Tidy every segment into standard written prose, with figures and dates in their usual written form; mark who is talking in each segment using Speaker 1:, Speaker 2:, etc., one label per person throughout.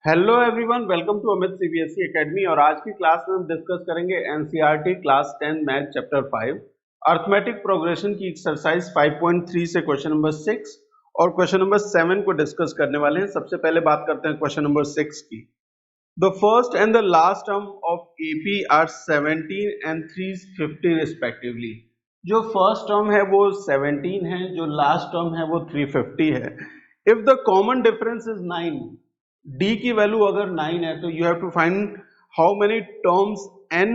Speaker 1: Hello everyone, welcome to Amit CBSE academy. और आज की क्लास में हम डिस्कस करेंगे NCERT class 10 math chapter 5 arithmetic progression की एक्सरसाइज 5.3 से क्वेश्चन नंबर 6 और क्वेश्चन नंबर 7 को डिस्कस करने वाले हैं। सबसे पहले बात करते हैं क्वेश्चन नंबर 6 की। The first and the last term of AP are 17 and 350 respectively. जो फर्स्ट टर्म है वो 17 है, जो लास्ट टर्म है वो 350 है। If the common difference is 9, D की वैल्यू अगर 9 है तो you have to find how many terms n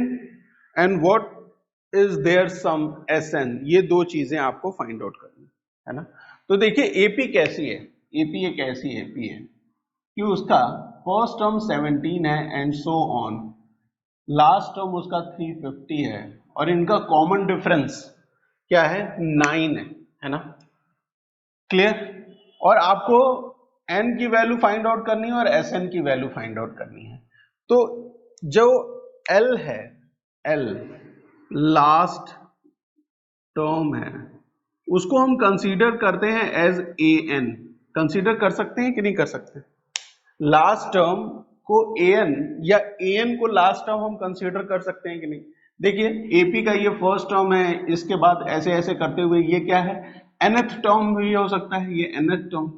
Speaker 1: and what is their sum S n. ये दो चीजें आपको फाइंड आउट करनी है ना। तो देखिए एपी कैसी है, एपी एक ऐसी एपी है कि उसका फर्स्ट टर्म 17 है and so on, last term उसका 350 है और इनका कॉमन डिफरेंस क्या है, 9 है ना। क्लियर। और आपको n की वैल्यू फाइंड आउट करनी है और Sn की वैल्यू फाइंड आउट करनी है। तो जो L है, L लास्ट टर्म है, उसको हम कंसीडर करते हैं एज An। कंसीडर कर सकते हैं कि नहीं कर सकते? लास्ट टर्म को An या An को लास्ट टर्म हम कंसीडर कर सकते हैं कि नहीं? देखिए AP का ये फर्स्ट टर्म है, इसके बाद ऐसे ऐसे करते हुए ये क्या है, nth टर्म भी हो सकता है, ये nth टर्म।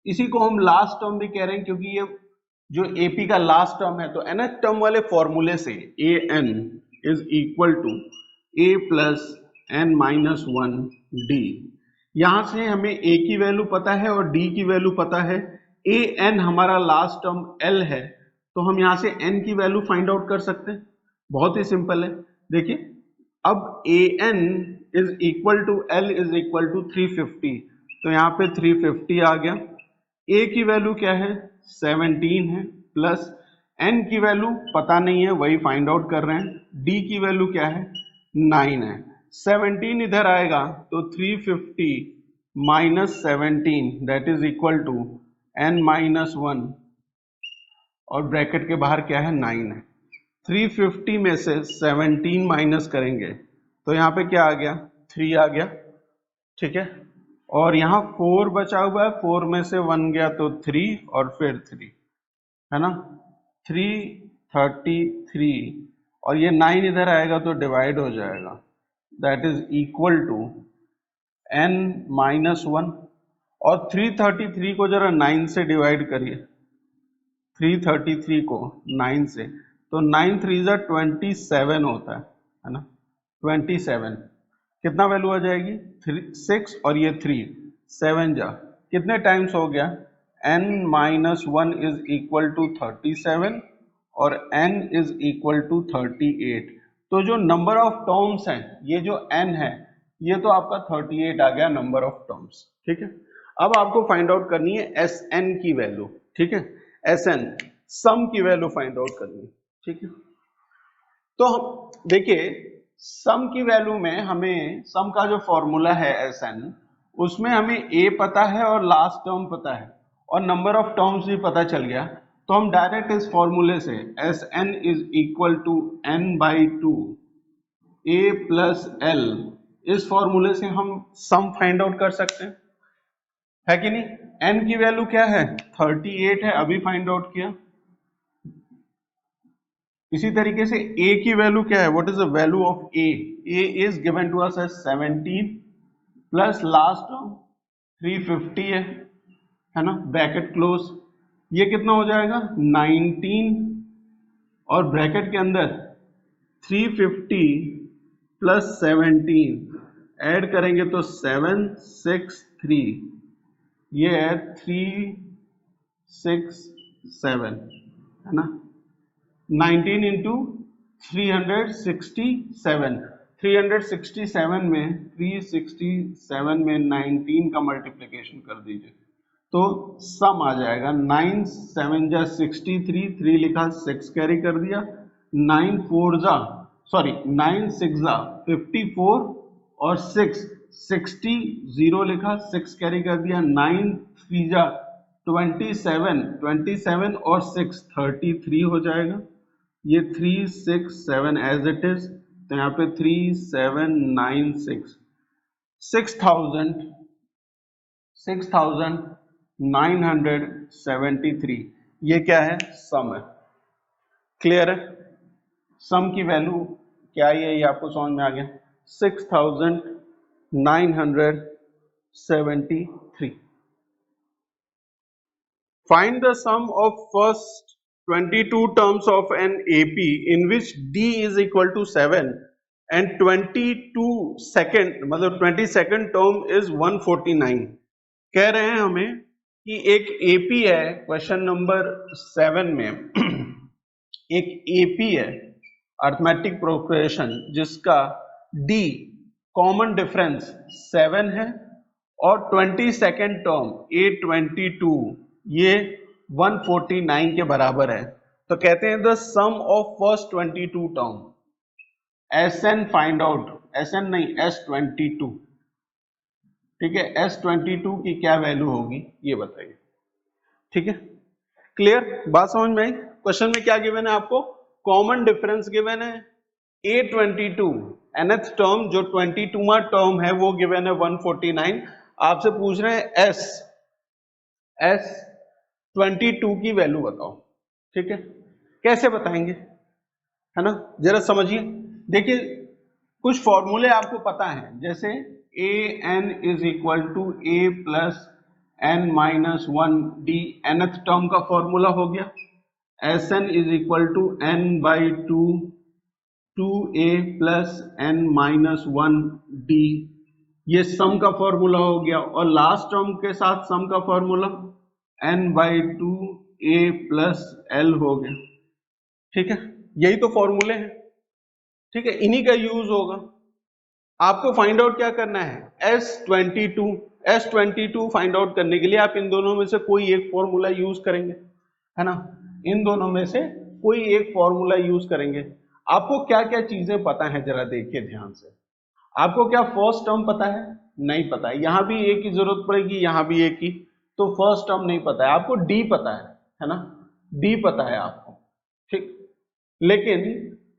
Speaker 1: इसी को हम लास्ट टर्म भी कह रहे हैं क्योंकि ये जो AP का लास्ट टर्म है। तो nth टर्म वाले फॉर्मूले से An is equal to A plus n minus 1 D। यहां से हमें A की वैल्यू पता है और D की वैल्यू पता है। An हमारा लास्ट टर्म L है, तो हम यहां से n की वैल्यू फाइंड आउट कर सकते हैं। बहुत ही सिंपल है। देखिए अब An is equal to L is equal to 350, तो यहाँ पे 350 आ गया। A की वैल्यू क्या है, 17 है, प्लस n की वैल्यू पता नहीं है, वही फाइंड आउट कर रहे हैं। D की वैल्यू क्या है, 9 है। 17 इधर आएगा तो 350 minus 17 that is equal to n minus 1 और ब्रैकेट के बाहर क्या है, 9 है। 350 में से 17 माइनस करेंगे तो यहाँ पे क्या आ गया, 3 आ गया। ठीक है। और यहाँ 4 बचा हुआ है, 4 में से 1 गया तो 3 और फिर 3 है ना, 333। और ये 9 इधर आएगा तो डिवाइड हो जाएगा, that is equal to n minus 1। और 333 को जरा 9 से डिवाइड करिए, 333 को 9 से, तो 9 3 जा 27 होता है ना। 27 कितना वैल्यू आ जाएगी, 6 और ये 3, 7 जा कितने टाइम्स हो गया, n minus 1 is equal to 37 और n इज इक्वल टू 38। तो जो नंबर ऑफ टर्म्स हैं, ये जो n है, ये तो आपका 38 आ गया नंबर ऑफ टर्म्स। ठीक है। अब आपको फाइंड आउट करनी है Sn की वैल्यू। ठीक है, Sn सम की वैल्यू फाइंड आउट करनी है। ठीक है। तो हम देखिए सम की वैल्यू में हमें सम का जो फॉर्मूला है Sn, उसमें हमें a पता है और लास्ट टर्म पता है और नंबर ऑफ टर्म्स भी पता चल गया। तो हम डायरेक्ट इस फॉर्मूले से Sn is equal to n by 2 a plus l, इस फॉर्मूले से हम सम फाइंड आउट कर सकते है कि नहीं। n की वैल्यू क्या है, 38 है, अभी फाइंड आउट किया। इसी तरीके से a की वैल्यू क्या है, what is the value of a, a is given to us as 17 plus last term 350 है ना, ब्रैकेट क्लोज। ये कितना हो जाएगा, 19 और ब्रैकेट के अंदर 350 प्लस 17 ऐड करेंगे तो 763, ये है 367 है ना। 19 इंटू 367, 367 में 367 में 19 का मल्टीप्लिकेशन कर दीजिए तो सम आ जाएगा। 9 7 जा 63, 3 लिखा 6 कैरी कर दिया, 9 4 जा सॉरी 9 6 जा 54 और 6 60, 0 लिखा 6 कैरी कर दिया, 9 3 जा 27, 27 और 6 33 हो जाएगा। ये 367 एज इट इज, तो यहाँ पे 3796, 6973, ये क्या है, सम है। क्लियर है, सम की वैल्यू क्या है ये आपको समझ में आ गया, 6973। Find the sum of first 22 terms of an AP in which D is equal to 7 and 22 second मतलब 22nd term is 149। कह रहे हैं हमें कि एक AP है क्वेश्चन नंबर 7 में एक AP है अर्थमेटिक प्रोग्रेशन जिसका D कॉमन डिफरेंस 7 है और 22nd टर्म A22 ये 149 के बराबर है। तो कहते हैं the sum of first 22 term SN find out, SN नहीं S22, ठीक है, S22 की क्या वैल्यू होगी ये बताइए। ठीक है, क्लियर, बात समझ में आई। क्वेश्चन में क्या गिवन है आपको, कॉमन डिफरेंस गिवन है A22 nth टर्म जो 22वां टर्म है वो गिवन है 149। आपसे पूछ रहे हैं S22 की वैल्यू बताओ। ठीक है, कैसे बताएंगे, है ना, जरा समझिए। देखिए कुछ फॉर्मूले आपको पता है, जैसे an is equal to a plus n minus 1 D nth term का फॉर्मूला हो गया, Sn is equal to n by 2a plus n minus 1 D, ये सम का फॉर्मूला हो गया, और लास्ट टर्म के साथ सम का formula n by 2a plus l हो गया। ठीक है, यही तो फॉर्मूले हैं। ठीक है, इन्हीं का यूज होगा। आपको फाइंड आउट क्या करना है, S22 फाइंड आउट करने के लिए आप इन दोनों में से कोई एक फॉर्मूला यूज करेंगे, है ना, इन दोनों में से कोई एक फॉर्मूला यूज करेंगे। आपको क्या क्या चीजें पता है जरा देखिए ध्यान से। आपको क्या फर्स्ट टर्म पता है, नहीं पता है, यहां भी ए की जरूरत पड़ेगी, यहां भी ए की, तो फर्स्ट टर्म नहीं पता है। आपको डी पता है ना, डी पता है आपको, ठीक, लेकिन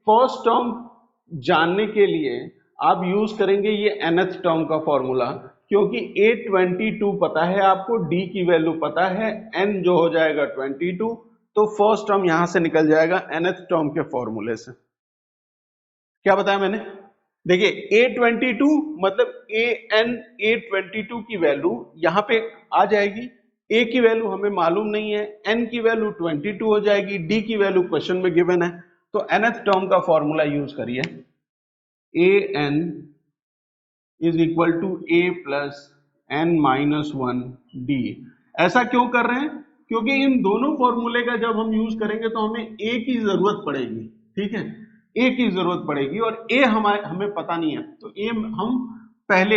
Speaker 1: फर्स्ट टर्म जानने के लिए आप यूज करेंगे ये nth टर्म का फॉर्मूला, क्योंकि A22 पता है आपको, D की वैल्यू पता है, n जो हो जाएगा 22, तो फर्स्ट टर्म यहां से निकल जाएगा nth टर्म के फॉर्मूले से। क्या बताया मैंने, देखिए A22 मतलब A22 की वैल्यू यहां पे आ जाएगी, A की वैल्यू हमें मालूम नहीं है, N की वैल्यू 22 हो जाएगी, D की वैल्यू क्वेश्चन में गिवन है, तो nth टर्म का फॉर्मूला यूज करिए, an is equal to a plus n minus 1 D. ऐसा क्यों कर रहे हैं, क्योंकि इन दोनों फॉर्मूले का जब हम यूज करेंगे तो हमें a की जरूरत पड़ेगी। ठीक है, a की जरूरत पड़ेगी और a हमें पता नहीं है, तो a हम पहले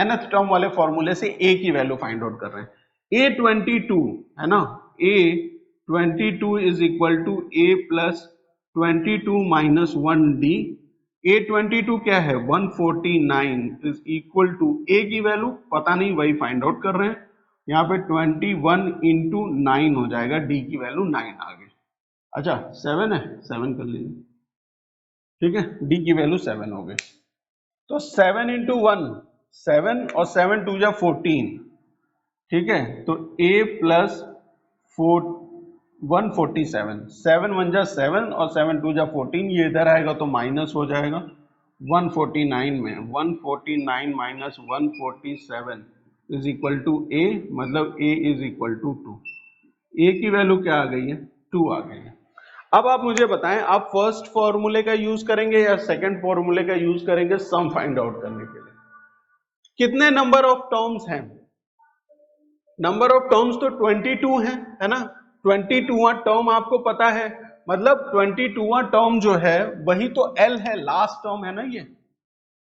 Speaker 1: nth टर्म वाले फॉर्मूले से a की वैल्यू फाइंड आउट कर रहे हैं। A22 है ना, A22 is equal to a plus 22 minus 1 D. A22 क्या है, 149 इज इक्वल टू a की वैल्यू पता नहीं, वही फाइंड आउट कर रहे हैं, यहाँ पे 21 इंटू 9 हो जाएगा, d की वैल्यू 9 आ गई। अच्छा 7 है, 7 कर लीजिए, ठीक है, d की वैल्यू 7 हो गई, तो 7 इंटू 1 7 और 7 2 जा 14, ठीक है, तो a प्लस 147, 7 1 जा 7 और 7 2 जा 14, ये इधर आएगा तो माइनस हो जाएगा 149 में, 149 minus 147 is equal to a, मतलब a is equal to 2। a की वैल्यू क्या आ गई है, 2 आ गई है। अब आप मुझे बताएं, आप फर्स्ट फॉर्मूले का यूज करेंगे या सेकंड फॉर्मूले का यूज करेंगे सम फाइंड आउट करने के लिए। कितने नंबर ऑफ टर्म्स हैं, नंबर ऑफ टर्म्स तो 22 है ना, 22वां टर्म आपको पता है, मतलब 22वां टर्म जो है वही तो L है, लास्ट टर्म है ना ये,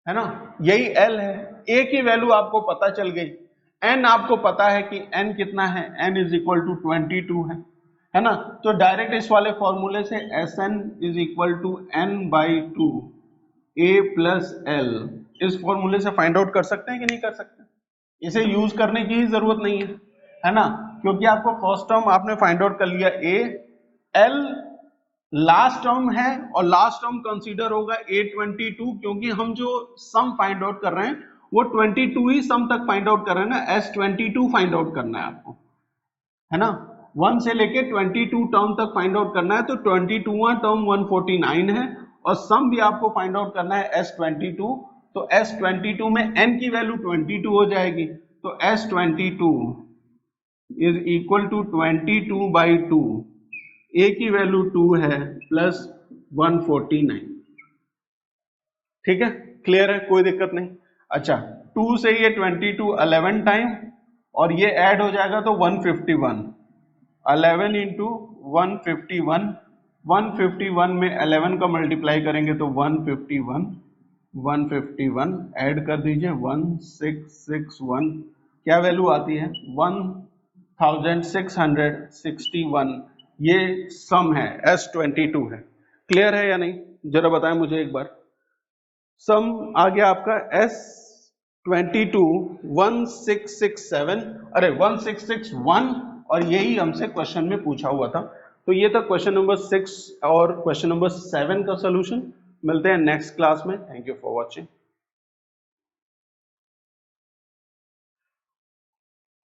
Speaker 1: है ना, यही L है। A की वैल्यू आपको पता चल गई, N आपको पता है कि N कितना है, N इज इक्वल टू 22 है ना, तो डायरेक्ट इस वाले फॉर्मूले से Sn is equal to N by 2 A plus L, इस फॉर्मूले से फाइंड आउट कर सकते हैं कि नहीं कर सकते, इसे यूज करने की ही जरूरत नहीं है ना, क्योंकि आपको फर्स्ट टर्म आपने फाइंड आउट कर लिया A, L लास्ट टर्म है और लास्ट टर्म कंसीडर होगा A22, क्योंकि हम जो सम फाइंड आउट कर रहे हैं वो 22 ही सम तक फाइंड आउट कर रहे हैं ना, S22 फाइंड आउट करना है आपको, है ना, 1 से लेके 22 टर्म तक फाइंड आउट करना है, तो 22वां टर्म 149 है और सम भी आपको फाइंड आउट करना है S22, तो S22 में n की वैल्यू 22 हो जाएगी, तो S22 is equal to 22/2, a की वैल्यू 2 है प्लस 149। ठीक है, क्लियर है, कोई दिक्कत नहीं। अच्छा, 2 से ये 22 11 टाइम और ये ऐड हो जाएगा तो 151, 11 इंटू 151, 151 में 11 का मल्टीप्लाई करेंगे तो 151, 151 ऐड कर दीजिए 1661, क्या वैल्यू आती है 1661, ये सम है S22 है। क्लियर है या नहीं, जरा बताएं मुझे एक बार। सम आ गया आपका S22 1667, अरे 1661, और यही हमसे क्वेश्चन में पूछा हुआ था। तो ये था क्वेश्चन नंबर 6 और क्वेश्चन नंबर 7 का सॉल्यूशन। मिलते हैं नेक्स्ट क्लास में। Thank you for watching.